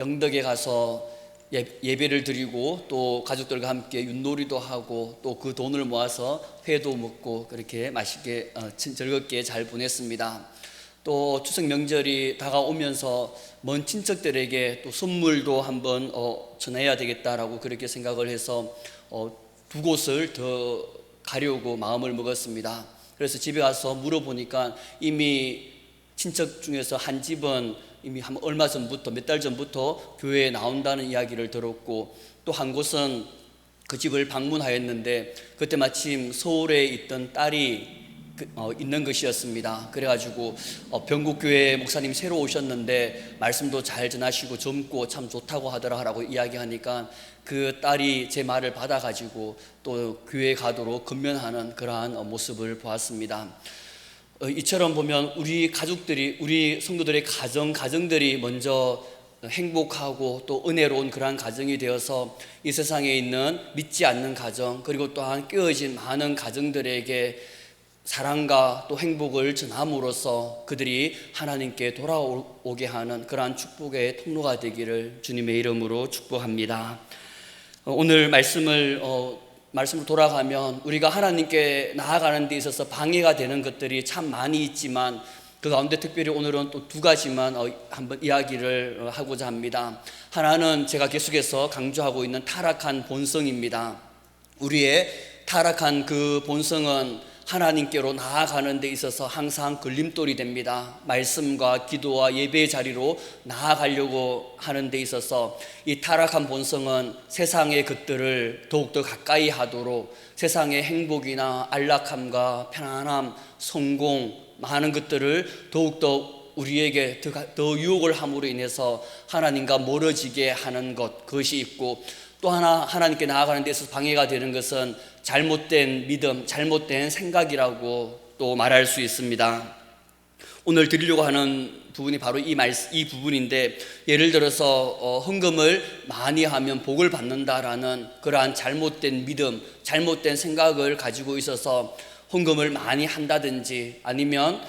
영덕에 가서 예배를 드리고 또 가족들과 함께 윷놀이도 하고 또 그 돈을 모아서 회도 먹고 그렇게 맛있게 즐겁게 잘 보냈습니다. 또 추석 명절이 다가오면서 먼 친척들에게 또 선물도 한번 전해야 되겠다라고 그렇게 생각을 해서 두 곳을 더 가려고 마음을 먹었습니다. 그래서 집에 와서 물어보니까 이미 친척 중에서 한 집은 이미 얼마 전부터 몇 달 전부터 교회에 나온다는 이야기를 들었고, 또 한 곳은 그 집을 방문하였는데 그때 마침 서울에 있던 딸이 있는 것이었습니다. 그래가지고 병국교회 목사님 새로 오셨는데 말씀도 잘 전하시고 젊고 참 좋다고 하더라라고 이야기하니까 그 딸이 제 말을 받아가지고 또 교회에 가도록 건면하는 그러한 모습을 보았습니다. 이처럼 보면 우리 가족들이, 우리 성도들의 가정들이 먼저 행복하고 또 은혜로운 그러한 가정이 되어서 이 세상에 있는 믿지 않는 가정, 그리고 또한 깨어진 많은 가정들에게 사랑과 또 행복을 전함으로써 그들이 하나님께 돌아오게 하는 그러한 축복의 통로가 되기를 주님의 이름으로 축복합니다. 오늘 말씀으로 돌아가면 우리가 하나님께 나아가는 데 있어서 방해가 되는 것들이 참 많이 있지만 그 가운데 특별히 오늘은 또 두 가지만 한번 이야기를 하고자 합니다. 하나는 제가 계속해서 강조하고 있는 타락한 본성입니다. 우리의 타락한 그 본성은 하나님께로 나아가는 데 있어서 항상 걸림돌이 됩니다. 말씀과 기도와 예배의 자리로 나아가려고 하는 데 있어서 이 타락한 본성은 세상의 것들을 더욱더 가까이 하도록, 세상의 행복이나 안락함과 편안함, 성공, 많은 것들을 더욱더 우리에게 더 유혹을 함으로 인해서 하나님과 멀어지게 하는 것, 그것이 있고, 또 하나 하나님께 나아가는 데 있어서 방해가 되는 것은 잘못된 믿음, 잘못된 생각이라고 또 말할 수 있습니다. 오늘 드리려고 하는 부분이 바로 이 부분인데, 예를 들어서 헌금을 많이 하면 복을 받는다라는 그러한 잘못된 믿음, 잘못된 생각을 가지고 있어서 헌금을 많이 한다든지, 아니면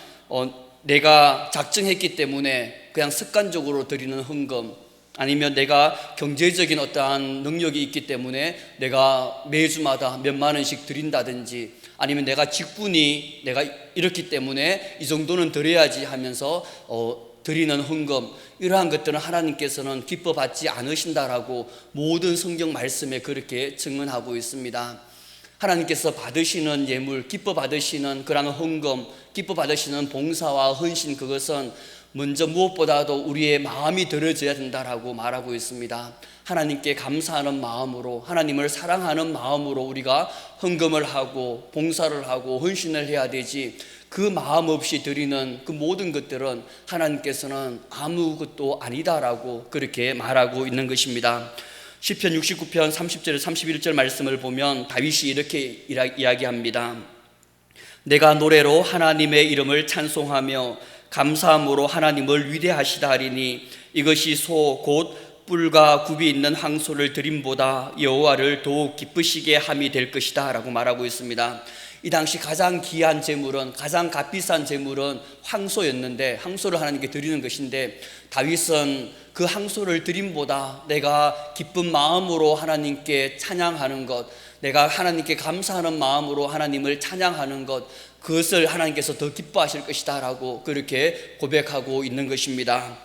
내가 작정했기 때문에 그냥 습관적으로 드리는 헌금, 아니면 내가 경제적인 어떠한 능력이 있기 때문에 내가 매주마다 몇만 원씩 드린다든지, 아니면 내가 직분이 내가 이렇기 때문에 이 정도는 드려야지 하면서 드리는 헌금, 이러한 것들은 하나님께서는 기뻐 받지 않으신다라고 모든 성경 말씀에 그렇게 증언하고 있습니다. 하나님께서 받으시는 예물, 기뻐 받으시는 그러한 헌금, 기뻐 받으시는 봉사와 헌신, 그것은 먼저 무엇보다도 우리의 마음이 들어져야 된다라고 말하고 있습니다. 하나님께 감사하는 마음으로, 하나님을 사랑하는 마음으로 우리가 헌금을 하고 봉사를 하고 헌신을 해야 되지, 그 마음 없이 드리는 그 모든 것들은 하나님께서는 아무것도 아니다라고 그렇게 말하고 있는 것입니다. 시편 69편 30절 31절 말씀을 보면 다윗이 이렇게 이야기합니다. 내가 노래로 하나님의 이름을 찬송하며 감사함으로 하나님을 위대하시다 하리니 이것이 소 곧 뿔과 굽이 있는 황소를 드림보다 여호와를 더욱 기쁘시게 함이 될 것이다 라고 말하고 있습니다. 이 당시 가장 귀한 제물은, 가장 값비싼 제물은 황소였는데, 황소를 하나님께 드리는 것인데, 다윗은 그 황소를 드림보다 내가 기쁜 마음으로 하나님께 찬양하는 것, 내가 하나님께 감사하는 마음으로 하나님을 찬양하는 것, 그것을 하나님께서 더 기뻐하실 것이다 라고 그렇게 고백하고 있는 것입니다.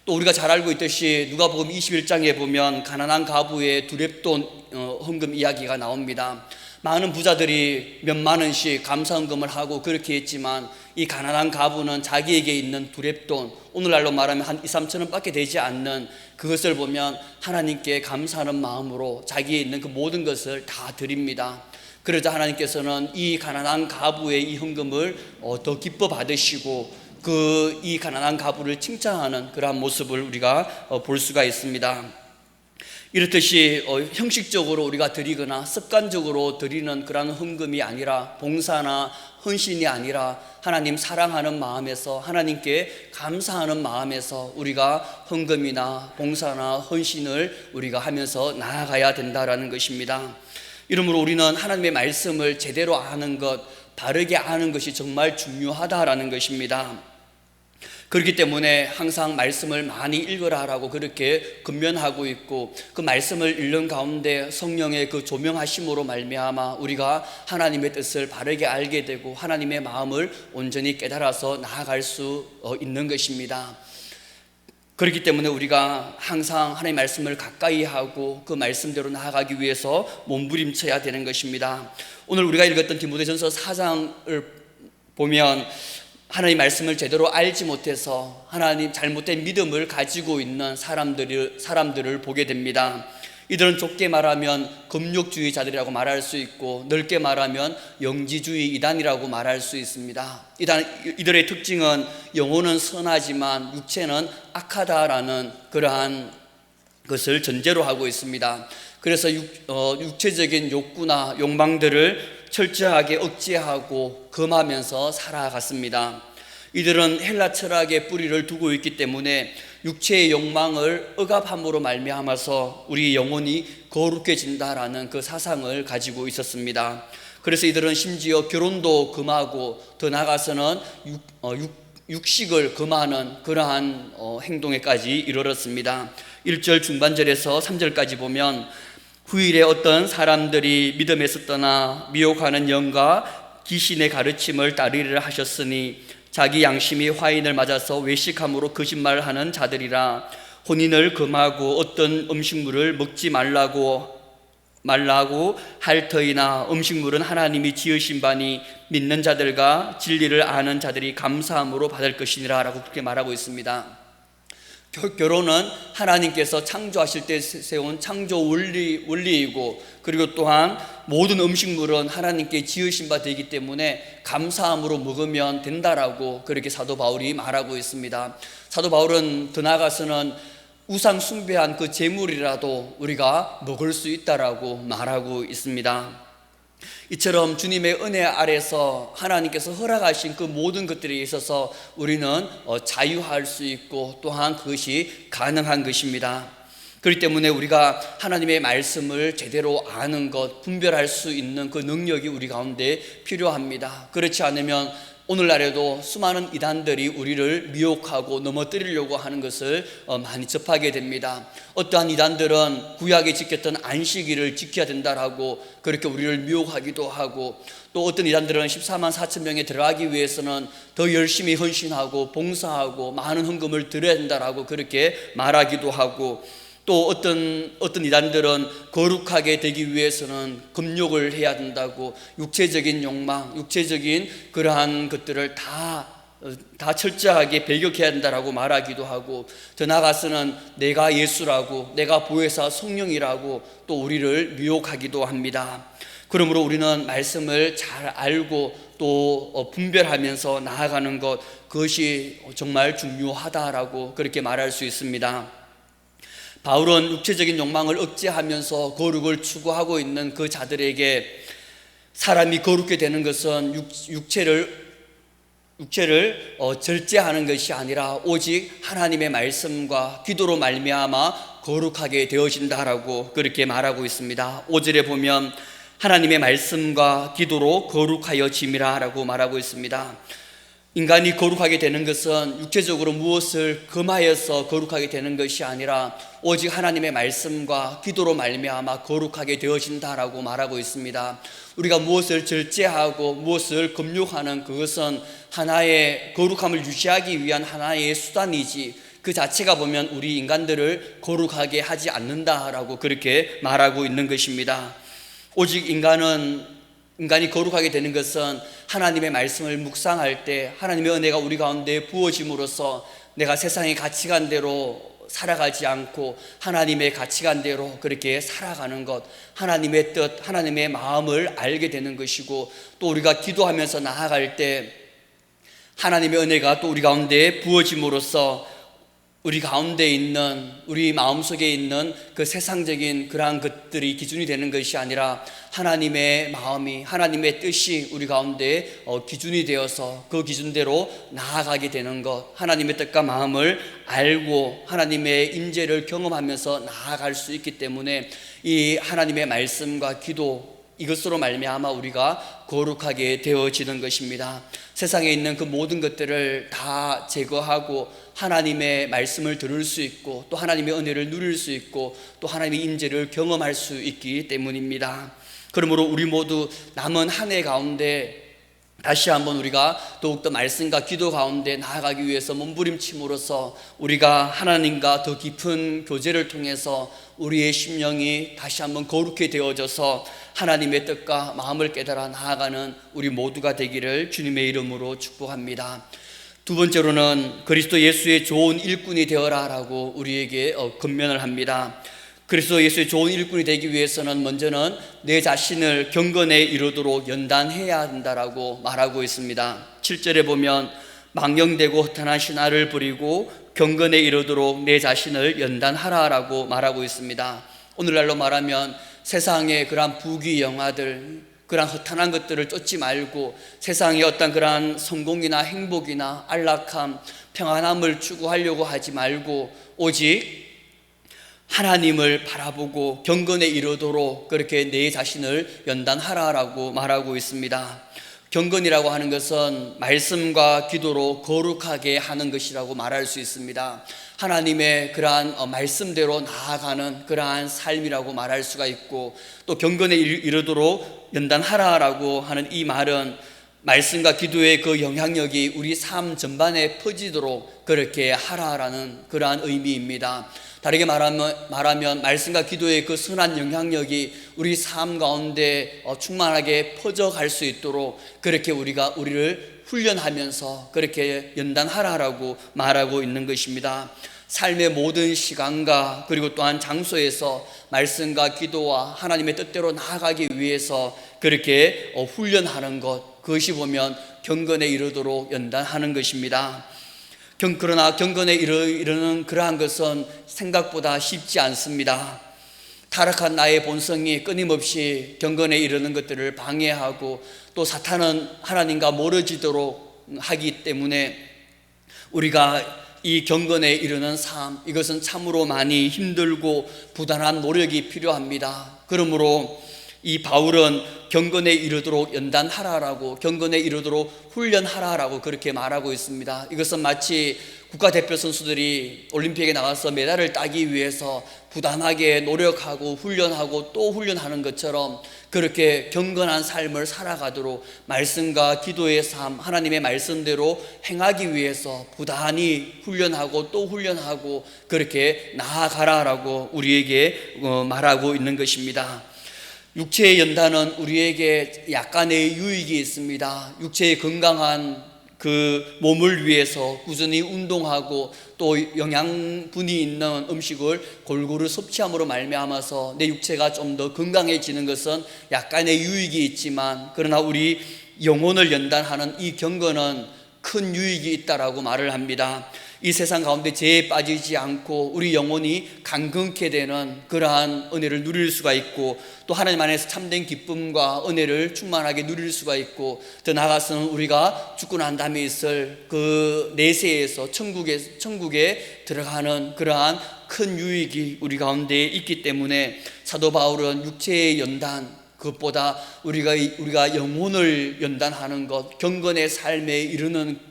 또 우리가 잘 알고 있듯이 누가복음 21장에 보면 가난한 가부의 두렙돈 헌금 이야기가 나옵니다. 많은 부자들이 몇만 원씩 감사헌금을 하고 그렇게 했지만 이 가난한 가부는 자기에게 있는 두렙돈, 오늘날로 말하면 한 2-3천 원밖에 되지 않는 그것을 보면 하나님께 감사하는 마음으로 자기에 있는 그 모든 것을 다 드립니다. 그러자 하나님께서는 이 가난한 가부의 이 헌금을 더 기뻐 받으시고 이 가난한 가부를 칭찬하는 그러한 모습을 우리가 볼 수가 있습니다. 이렇듯이 형식적으로 우리가 드리거나 습관적으로 드리는 그런 헌금이 아니라, 봉사나 헌신이 아니라 하나님 사랑하는 마음에서, 하나님께 감사하는 마음에서 우리가 헌금이나 봉사나 헌신을 우리가 하면서 나아가야 된다라는 것입니다. 이러므로 우리는 하나님의 말씀을 제대로 아는 것, 바르게 아는 것이 정말 중요하다라는 것입니다. 그렇기 때문에 항상 말씀을 많이 읽으라라고 그렇게 권면하고 있고, 그 말씀을 읽는 가운데 성령의 그 조명하심으로 말미암아 우리가 하나님의 뜻을 바르게 알게 되고 하나님의 마음을 온전히 깨달아서 나아갈 수 있는 것입니다. 그렇기 때문에 우리가 항상 하나님의 말씀을 가까이 하고 그 말씀대로 나아가기 위해서 몸부림쳐야 되는 것입니다. 오늘 우리가 읽었던 디모데전서 4장을 보면 하나님 말씀을 제대로 알지 못해서 하나님 잘못된 믿음을 가지고 있는 사람들을 보게 됩니다. 이들은 좁게 말하면 금욕주의자들이라고 말할 수 있고, 넓게 말하면 영지주의 이단이라고 말할 수 있습니다. 이들의 특징은 영혼은 선하지만 육체는 악하다라는 그러한 것을 전제로 하고 있습니다. 그래서 육체적인 욕구나 욕망들을 철저하게 억제하고 금하면서 살아갔습니다. 이들은 헬라 철학의 뿌리를 두고 있기 때문에 육체의 욕망을 억압함으로 말미암아서 우리 영혼이 거룩해진다라는 그 사상을 가지고 있었습니다. 그래서 이들은 심지어 결혼도 금하고 더 나아가서는 육식을 금하는 그러한 행동에까지 이르렀습니다. 1절 중반절에서 3절까지 보면, 후일에 어떤 사람들이 믿음에서 떠나 미혹하는 영과 귀신의 가르침을 따르리라 하셨으니 자기 양심이 화인을 맞아서 외식함으로 거짓말하는 자들이라. 혼인을 금하고 어떤 음식물을 먹지 말라고 할 터이나 음식물은 하나님이 지으신 바니 믿는 자들과 진리를 아는 자들이 감사함으로 받을 것이니라 라고 그렇게 말하고 있습니다. 결혼은 하나님께서 창조하실 때 세운 창조 원리이고, 그리고 또한 모든 음식물은 하나님께 지으신 바 되기 때문에 감사함으로 먹으면 된다라고 그렇게 사도 바울이 말하고 있습니다. 사도 바울은 더 나아가서는 우상 숭배한 그 제물이라도 우리가 먹을 수 있다라고 말하고 있습니다. 이처럼 주님의 은혜 아래서 하나님께서 허락하신 그 모든 것들에 있어서 우리는 자유할 수 있고 또한 그것이 가능한 것입니다. 그렇기 때문에 우리가 하나님의 말씀을 제대로 아는 것, 분별할 수 있는 그 능력이 우리 가운데 필요합니다. 그렇지 않으면 오늘날에도 수많은 이단들이 우리를 미혹하고 넘어뜨리려고 하는 것을 많이 접하게 됩니다. 어떠한 이단들은 구약에 지켰던 안식일을 지켜야 된다라고 그렇게 우리를 미혹하기도 하고, 또 어떤 이단들은 14만 4천 명에 들어가기 위해서는 더 열심히 헌신하고 봉사하고 많은 헌금을 드려야 된다라고 그렇게 말하기도 하고, 또 어떤 이단들은 거룩하게 되기 위해서는 금욕을 해야 된다고 육체적인 욕망, 육체적인 그러한 것들을 다 철저하게 배격해야 된다라고 말하기도 하고, 더 나아가서는 내가 예수라고, 내가 보혜사 성령이라고 또 우리를 미혹하기도 합니다. 그러므로 우리는 말씀을 잘 알고 또 분별하면서 나아가는 것, 그것이 정말 중요하다라고 그렇게 말할 수 있습니다. 바울은 육체적인 욕망을 억제하면서 거룩을 추구하고 있는 그 자들에게 사람이 거룩게 되는 것은 육체를 절제하는 것이 아니라 오직 하나님의 말씀과 기도로 말미암아 거룩하게 되어진다라고 그렇게 말하고 있습니다. 5절에 보면 하나님의 말씀과 기도로 거룩하여짐이라 라고 말하고 있습니다. 인간이 거룩하게 되는 것은 육체적으로 무엇을 금하여서 거룩하게 되는 것이 아니라 오직 하나님의 말씀과 기도로 말미암아 거룩하게 되어진다라고 말하고 있습니다. 우리가 무엇을 절제하고 무엇을 금욕하는 그것은 하나의 거룩함을 유지하기 위한 하나의 수단이지, 그 자체가 보면 우리 인간들을 거룩하게 하지 않는다라고 그렇게 말하고 있는 것입니다. 오직 인간이 거룩하게 되는 것은 하나님의 말씀을 묵상할 때 하나님의 은혜가 우리 가운데 부어짐으로써 내가 세상의 가치관대로 살아가지 않고 하나님의 가치관대로 그렇게 살아가는 것, 하나님의 뜻, 하나님의 마음을 알게 되는 것이고, 또 우리가 기도하면서 나아갈 때 하나님의 은혜가 또 우리 가운데 부어짐으로써 우리 가운데 있는, 우리 마음속에 있는 그 세상적인 그러한 것들이 기준이 되는 것이 아니라 하나님의 마음이, 하나님의 뜻이 우리 가운데 기준이 되어서 그 기준대로 나아가게 되는 것, 하나님의 뜻과 마음을 알고 하나님의 임재를 경험하면서 나아갈 수 있기 때문에 이 하나님의 말씀과 기도, 이것으로 말미암아 우리가 거룩하게 되어지는 것입니다. 세상에 있는 그 모든 것들을 다 제거하고 하나님의 말씀을 들을 수 있고 또 하나님의 은혜를 누릴 수 있고 또 하나님의 임재를 경험할 수 있기 때문입니다. 그러므로 우리 모두 남은 한 해 가운데 다시 한번 우리가 더욱더 말씀과 기도 가운데 나아가기 위해서 몸부림침으로써 우리가 하나님과 더 깊은 교제를 통해서 우리의 심령이 다시 한번 거룩히 되어져서 하나님의 뜻과 마음을 깨달아 나아가는 우리 모두가 되기를 주님의 이름으로 축복합니다. 두 번째로는 그리스도 예수의 좋은 일꾼이 되어라 라고 우리에게 권면을 합니다. 그리스도 예수의 좋은 일꾼이 되기 위해서는 먼저는 내 자신을 경건에 이르도록 연단해야 한다라고 말하고 있습니다. 7절에 보면 망령되고 허탄한 신화를 버리고 경건에 이르도록 내 자신을 연단하라라고 말하고 있습니다. 오늘날로 말하면 세상의 그러한 부귀영화들, 그러한 허탄한 것들을 쫓지 말고 세상의 어떤 그러한 성공이나 행복이나 안락함, 평안함을 추구하려고 하지 말고 오직 하나님을 바라보고 경건에 이르도록 그렇게 내 자신을 연단하라라고 말하고 있습니다. 경건이라고 하는 것은 말씀과 기도로 거룩하게 하는 것이라고 말할 수 있습니다. 하나님의 그러한 말씀대로 나아가는 그러한 삶이라고 말할 수가 있고, 또 경건에 이르도록 연단하라라고 하는 이 말은 말씀과 기도의 그 영향력이 우리 삶 전반에 퍼지도록 그렇게 하라라는 그러한 의미입니다. 다르게 말하면 말씀과 기도의 그 선한 영향력이 우리 삶 가운데 충만하게 퍼져갈 수 있도록 그렇게 우리를 훈련하면서 그렇게 연단하라라고 말하고 있는 것입니다. 삶의 모든 시간과 그리고 또한 장소에서 말씀과 기도와 하나님의 뜻대로 나아가기 위해서 그렇게 훈련하는 것, 그것이 보면 경건에 이르도록 연단하는 것입니다. 그러나 경건에 이르는 그러한 것은 생각보다 쉽지 않습니다. 타락한 나의 본성이 끊임없이 경건에 이르는 것들을 방해하고 또 사탄은 하나님과 멀어지도록 하기 때문에 우리가 이 경건에 이르는 삶, 이것은 참으로 많이 힘들고 부단한 노력이 필요합니다. 그러므로 이 바울은 경건에 이르도록 연단하라라고, 경건에 이르도록 훈련하라라고 그렇게 말하고 있습니다. 이것은 마치 국가대표 선수들이 올림픽에 나가서 메달을 따기 위해서 부단하게 노력하고 훈련하고 또 훈련하는 것처럼 그렇게 경건한 삶을 살아가도록 말씀과 기도의 삶, 하나님의 말씀대로 행하기 위해서 부단히 훈련하고 또 훈련하고 그렇게 나아가라라고 우리에게 말하고 있는 것입니다. 육체의 연단은 우리에게 약간의 유익이 있습니다. 육체의 건강한 그 몸을 위해서 꾸준히 운동하고 또 영양분이 있는 음식을 골고루 섭취함으로 말미암아서 내 육체가 좀 더 건강해지는 것은 약간의 유익이 있지만, 그러나 우리 영혼을 연단하는 이 경건은 큰 유익이 있다라고 말을 합니다. 이 세상 가운데 죄에 빠지지 않고 우리 영혼이 강건케 되는 그러한 은혜를 누릴 수가 있고, 또 하나님 안에서 참된 기쁨과 은혜를 충만하게 누릴 수가 있고, 더 나아가서는 우리가 죽고 난 다음에 있을 그 내세에서 천국에 들어가는 그러한 큰 유익이 우리 가운데 있기 때문에 사도 바울은 육체의 연단, 그것보다 우리가 영혼을 연단하는 것, 경건의 삶에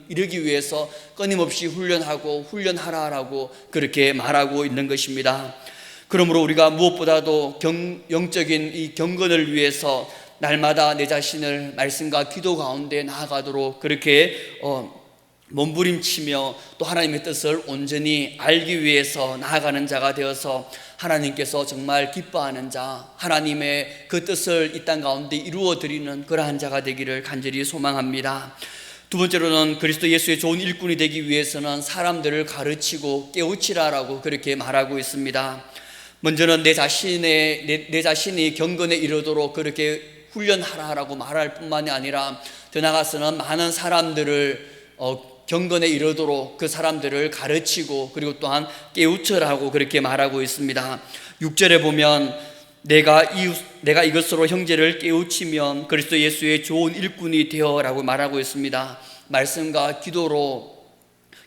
이르기 위해서 끊임없이 훈련하라라고 그렇게 말하고 있는 것입니다. 그러므로 우리가 무엇보다도 영적인 이 경건을 위해서 날마다 내 자신을 말씀과 기도 가운데 나아가도록 그렇게 몸부림치며 또 하나님의 뜻을 온전히 알기 위해서 나아가는 자가 되어서 하나님께서 정말 기뻐하는 자, 하나님의 그 뜻을 이 땅 가운데 이루어 드리는 그러한 자가 되기를 간절히 소망합니다. 두 번째로는 그리스도 예수의 좋은 일꾼이 되기 위해서는 사람들을 가르치고 깨우치라라고 그렇게 말하고 있습니다. 먼저는 내 자신이 경건에 이르도록 그렇게 훈련하라라고 말할 뿐만이 아니라 더 나아가서는 많은 사람들을 경건에 이르도록 그 사람들을 가르치고 그리고 또한 깨우쳐라고 그렇게 말하고 있습니다. 6절에 보면 내가 이것으로 형제를 깨우치면 그리스도 예수의 좋은 일꾼이 되어라고 말하고 있습니다. 말씀과 기도로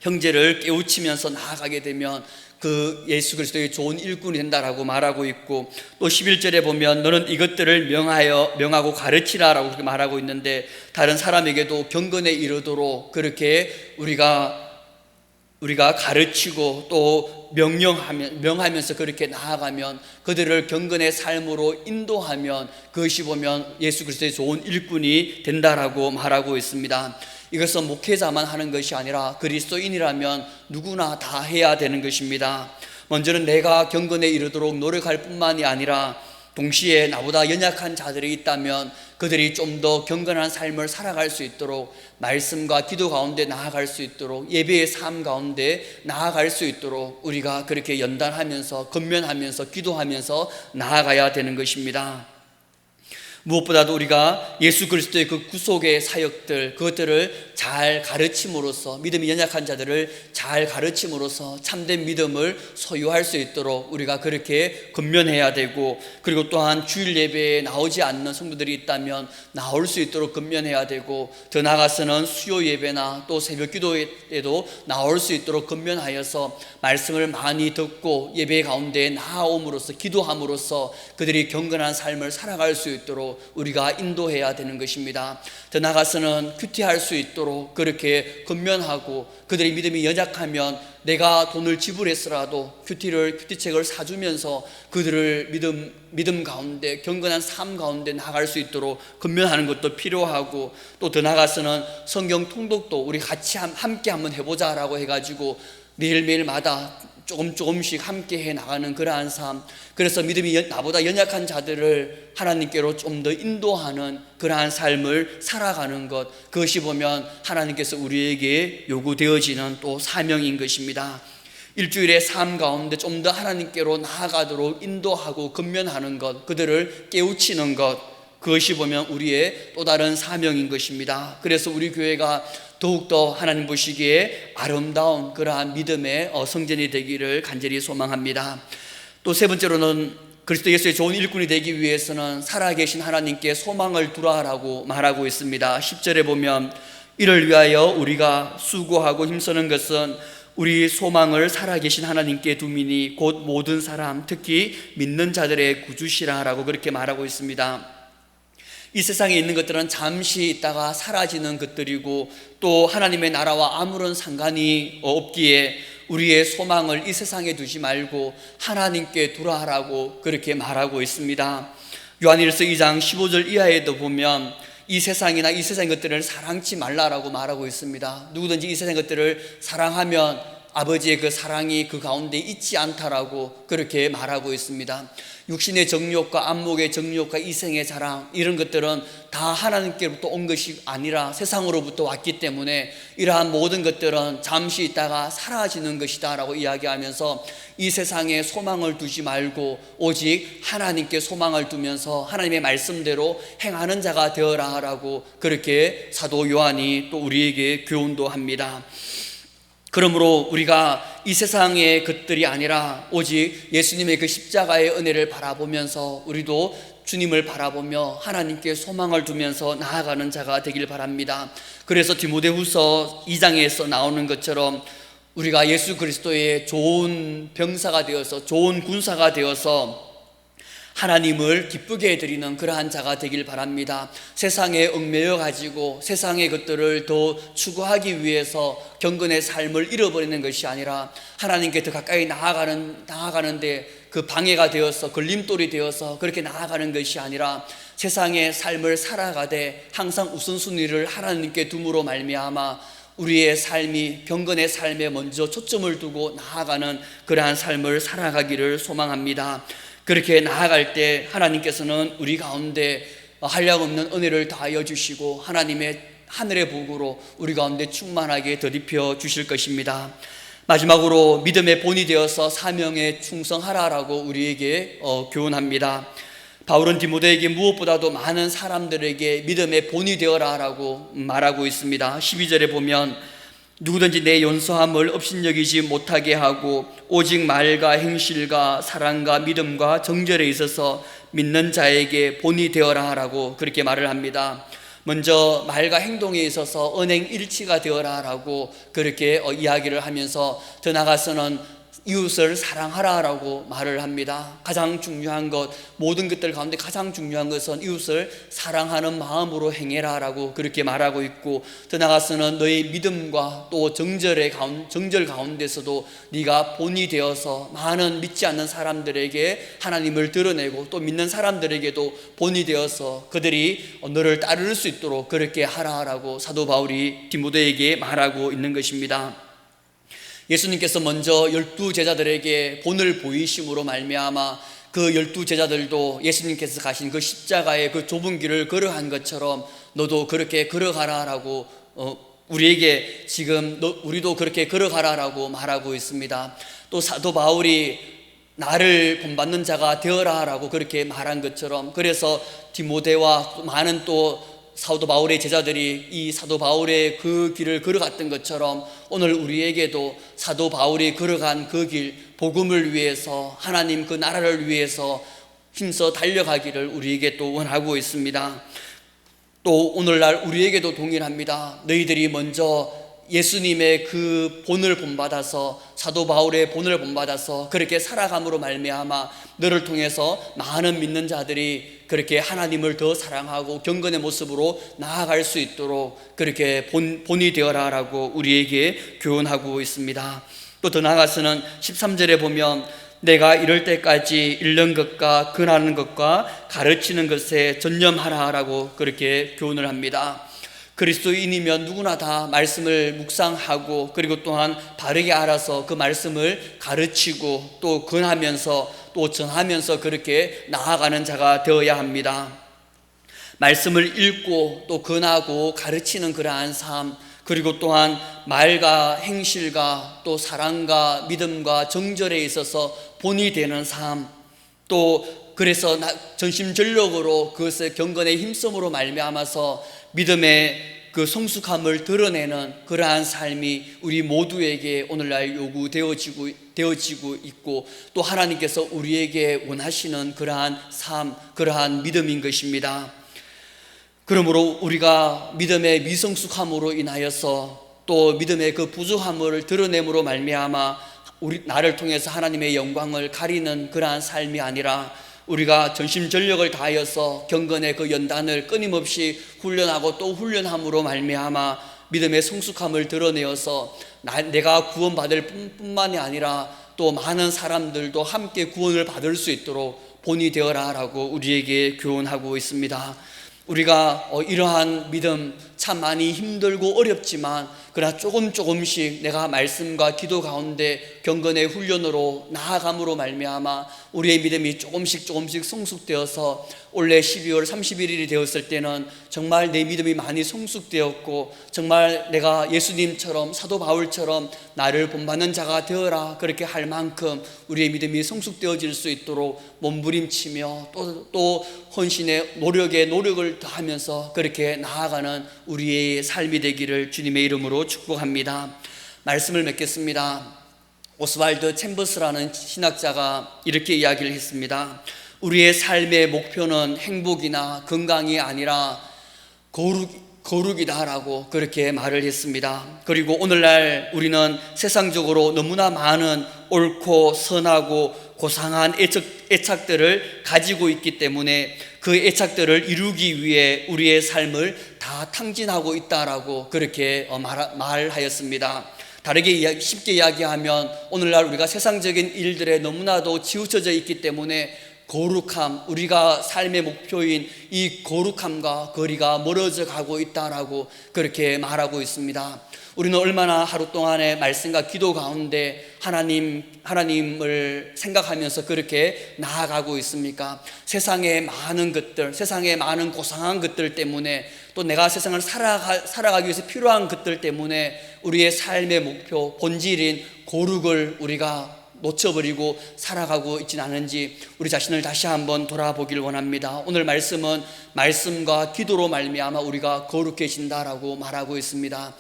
형제를 깨우치면서 나아가게 되면 그 예수 그리스도의 좋은 일꾼이 된다라고 말하고 있고, 또 11절에 보면 너는 이것들을 명하고 가르치라라고 그렇게 말하고 있는데, 다른 사람에게도 경건에 이르도록 그렇게 우리가 가르치고 또 명하면서 그렇게 나아가면, 그들을 경건의 삶으로 인도하면 그것이 보면 예수 그리스도의 좋은 일꾼이 된다라고 말하고 있습니다. 이것은 목회자만 하는 것이 아니라 그리스도인이라면 누구나 다 해야 되는 것입니다. 먼저는 내가 경건에 이르도록 노력할 뿐만이 아니라 동시에 나보다 연약한 자들이 있다면 그들이 좀 더 경건한 삶을 살아갈 수 있도록, 말씀과 기도 가운데 나아갈 수 있도록, 예배의 삶 가운데 나아갈 수 있도록 우리가 그렇게 연단하면서 건면하면서 기도하면서 나아가야 되는 것입니다. 무엇보다도 우리가 예수 그리스도의 그 구속의 사역들, 그것들을 잘 가르침으로써, 믿음이 연약한 자들을 잘 가르침으로써 참된 믿음을 소유할 수 있도록 우리가 그렇게 건면해야 되고, 그리고 또한 주일 예배에 나오지 않는 성도들이 있다면 나올 수 있도록 건면해야 되고, 더 나아가서는 수요 예배나 또 새벽 기도에도 나올 수 있도록 건면하여서 말씀을 많이 듣고 예배 가운데 나아옴으로써, 기도함으로써 그들이 경건한 삶을 살아갈 수 있도록 우리가 인도해야 되는 것입니다. 더 나아가서는 큐티할 수 있도록 그렇게 건면하고, 그들의 믿음이 연약하면 내가 돈을 지불했으라도 큐티책을 사주면서 그들을 믿음 가운데, 경건한 삶 가운데 나아갈 수 있도록 건면하는 것도 필요하고, 또 더 나아가서는 성경 통독도 우리 같이 함께 한번 해보자라고 해가지고 매일매일마다 조금씩 함께 해 나가는 그러한 삶, 그래서 믿음이 나보다 연약한 자들을 하나님께로 좀 더 인도하는 그러한 삶을 살아가는 것, 그것이 보면 하나님께서 우리에게 요구되어지는 또 사명인 것입니다. 일주일의 삶 가운데 좀 더 하나님께로 나아가도록 인도하고 건면하는 것, 그들을 깨우치는 것, 그것이 보면 우리의 또 다른 사명인 것입니다. 그래서 우리 교회가 더욱더 하나님 보시기에 아름다운 그러한 믿음의 성전이 되기를 간절히 소망합니다. 또 세 번째로는 그리스도 예수의 좋은 일꾼이 되기 위해서는 살아계신 하나님께 소망을 두라라고 말하고 있습니다. 10절에 보면 이를 위하여 우리가 수고하고 힘쓰는 것은 우리 소망을 살아계신 하나님께 두미니 곧 모든 사람, 특히 믿는 자들의 구주시라라고 그렇게 말하고 있습니다. 이 세상에 있는 것들은 잠시 있다가 사라지는 것들이고, 또 하나님의 나라와 아무런 상관이 없기에 우리의 소망을 이 세상에 두지 말고 하나님께 두라라고 그렇게 말하고 있습니다. 요한일서 2장 15절 이하에도 보면 이 세상이나 이 세상 것들을 사랑치 말라라고 말하고 있습니다. 누구든지 이 세상 것들을 사랑하면 아버지의 그 사랑이 그 가운데 있지 않다라고 그렇게 말하고 있습니다. 육신의 정욕과 안목의 정욕과 이생의 자랑, 이런 것들은 다 하나님께로부터 온 것이 아니라 세상으로부터 왔기 때문에 이러한 모든 것들은 잠시 있다가 사라지는 것이다 라고 이야기하면서 이 세상에 소망을 두지 말고 오직 하나님께 소망을 두면서 하나님의 말씀대로 행하는 자가 되어라 라고 그렇게 사도 요한이 또 우리에게 교훈도 합니다. 그러므로 우리가 이 세상의 것들이 아니라 오직 예수님의 그 십자가의 은혜를 바라보면서 우리도 주님을 바라보며 하나님께 소망을 두면서 나아가는 자가 되길 바랍니다. 그래서 디모데후서 2장에서 나오는 것처럼 우리가 예수 그리스도의 좋은 병사가 되어서, 좋은 군사가 되어서 하나님을 기쁘게 해드리는 그러한 자가 되길 바랍니다. 세상에 얽매여 가지고 세상의 것들을 더 추구하기 위해서 경건의 삶을 잃어버리는 것이 아니라 하나님께 더 가까이 나아가는데 그 방해가 되어서, 걸림돌이 되어서 그렇게 나아가는 것이 아니라 세상의 삶을 살아가되 항상 우선순위를 하나님께 둠으로 말미암아 우리의 삶이 경건의 삶에 먼저 초점을 두고 나아가는 그러한 삶을 살아가기를 소망합니다. 그렇게 나아갈 때 하나님께서는 우리 가운데 한량없는 은혜를 다하여 주시고 하나님의 하늘의 복으로 우리 가운데 충만하게 덧입혀 주실 것입니다. 마지막으로 믿음의 본이 되어서 사명에 충성하라라고 우리에게 교훈합니다. 바울은 디모데에게 무엇보다도 많은 사람들에게 믿음의 본이 되어라라고 말하고 있습니다. 12절에 보면 누구든지 내 연소함을 업신여기지 못하게 하고 오직 말과 행실과 사랑과 믿음과 정절에 있어서 믿는 자에게 본이 되어라 라고 그렇게 말을 합니다. 먼저 말과 행동에 있어서 언행일치가 되어라 라고 그렇게 이야기를 하면서 더 나아가서는 이웃을 사랑하라라고 말을 합니다. 가장 중요한 것, 모든 것들 가운데 가장 중요한 것은 이웃을 사랑하는 마음으로 행해라라고 그렇게 말하고 있고, 더 나아가서는 너의 믿음과 또 정절 가운데서도 네가 본이 되어서 많은 믿지 않는 사람들에게 하나님을 드러내고, 또 믿는 사람들에게도 본이 되어서 그들이 너를 따를 수 있도록 그렇게 하라라고 사도 바울이 디모데에게 말하고 있는 것입니다. 예수님께서 먼저 12제자들에게 본을 보이심으로 말미암아 그 12제자들도 예수님께서 가신 그 십자가의 그 좁은 길을 걸어간 것처럼 너도 그렇게 걸어가라라고 우리에게 지금 우리도 그렇게 걸어가라라고 말하고 있습니다. 또 사도 바울이 나를 본받는 자가 되어라라고 그렇게 말한 것처럼, 그래서 디모데와 많은 또 사도 바울의 제자들이 이 사도 바울의 그 길을 걸어갔던 것처럼 오늘 우리에게도 사도 바울이 걸어간 그 길, 복음을 위해서, 하나님 그 나라를 위해서 힘써 달려가기를 우리에게 또 원하고 있습니다. 또 오늘날 우리에게도 동일합니다. 너희들이 먼저 예수님의 그 본을 본받아서, 사도 바울의 본을 본받아서 그렇게 살아감으로 말미암아 너를 통해서 많은 믿는 자들이 그렇게 하나님을 더 사랑하고 경건의 모습으로 나아갈 수 있도록 그렇게 본이 되어라라고 우리에게 교훈하고 있습니다. 또 더 나아가서는 13절에 보면 내가 이럴 때까지 읽는 것과 근하는 것과 가르치는 것에 전념하라라고 그렇게 교훈을 합니다. 그리스도인이면 누구나 다 말씀을 묵상하고, 그리고 또한 바르게 알아서 그 말씀을 가르치고 또 근하면서 또 전하면서 그렇게 나아가는 자가 되어야 합니다. 말씀을 읽고 또 근하고 가르치는 그러한 삶, 그리고 또한 말과 행실과 또 사랑과 믿음과 정절에 있어서 본이 되는 삶, 또 그래서 전심전력으로 그것의 경건의 힘쓰므로 말미암아서 믿음의 그 성숙함을 드러내는 그러한 삶이 우리 모두에게 오늘날 요구되어지고 있고, 또 하나님께서 우리에게 원하시는 그러한 삶, 그러한 믿음인 것입니다. 그러므로 우리가 믿음의 미성숙함으로 인하여서 또 믿음의 그 부족함을 드러냄으로 말미암아 나를 통해서 하나님의 영광을 가리는 그러한 삶이 아니라, 우리가 전심전력을 다하여서 경건의 그 연단을 끊임없이 훈련하고 또 훈련함으로 말미암아 믿음의 성숙함을 드러내어서 내가 구원받을 뿐만이 아니라 또 많은 사람들도 함께 구원을 받을 수 있도록 본이 되어라라고 우리에게 교훈하고 있습니다. 우리가 이러한 믿음 참 많이 힘들고 어렵지만, 그러나 조금씩 내가 말씀과 기도 가운데 경건의 훈련으로 나아감으로 말미암아 우리의 믿음이 조금씩 성숙되어서 올해 12월 31일이 되었을 때는 정말 내 믿음이 많이 성숙되었고, 정말 내가 예수님처럼 사도 바울처럼 나를 본받는 자가 되어라 그렇게 할 만큼 우리의 믿음이 성숙되어질 수 있도록 몸부림치며 또 헌신의 노력을 다하면서 그렇게 나아가는 우리의 삶이 되기를 주님의 이름으로 축복합니다. 말씀을 맺겠습니다. 오스왈드 챔버스라는 신학자가 이렇게 이야기를 했습니다. 우리의 삶의 목표는 행복이나 건강이 아니라 거룩이다라고 그렇게 말을 했습니다. 그리고 오늘날 우리는 세상적으로 너무나 많은 옳고 선하고 고상한 애착들을 가지고 있기 때문에 그 애착들을 이루기 위해 우리의 삶을 다 탕진하고 있다라고 그렇게 말하였습니다. 다르게 쉽게 이야기하면 오늘날 우리가 세상적인 일들에 너무나도 치우쳐져 있기 때문에 거룩함, 우리가 삶의 목표인 이 거룩함과 거리가 멀어져 가고 있다라고 그렇게 말하고 있습니다. 우리는 얼마나 하루 동안의 말씀과 기도 가운데 하나님을 생각하면서 그렇게 나아가고 있습니까? 세상의 많은 것들, 세상의 많은 고상한 것들 때문에, 또 내가 세상을 살아가기 위해서 필요한 것들 때문에 우리의 삶의 목표, 본질인 거룩을 우리가 놓쳐버리고 살아가고 있지는 않은지 우리 자신을 다시 한번 돌아보길 원합니다. 오늘 말씀은 말씀과 기도로 말미암아 우리가 거룩해진다라고 말하고 있습니다.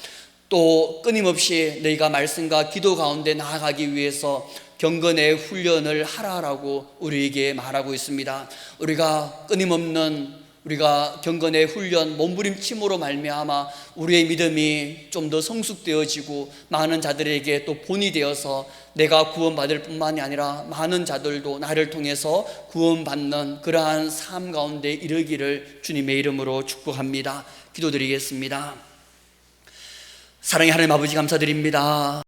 또 끊임없이 너희가 말씀과 기도 가운데 나아가기 위해서 경건의 훈련을 하라라고 우리에게 말하고 있습니다. 우리가 끊임없는 우리가 경건의 훈련, 몸부림침으로 말미암아 우리의 믿음이 좀 더 성숙되어지고 많은 자들에게 또 본이 되어서 내가 구원받을 뿐만이 아니라 많은 자들도 나를 통해서 구원받는 그러한 삶 가운데 이르기를 주님의 이름으로 축복합니다. 기도드리겠습니다. 사랑의 하나님 아버지, 감사드립니다.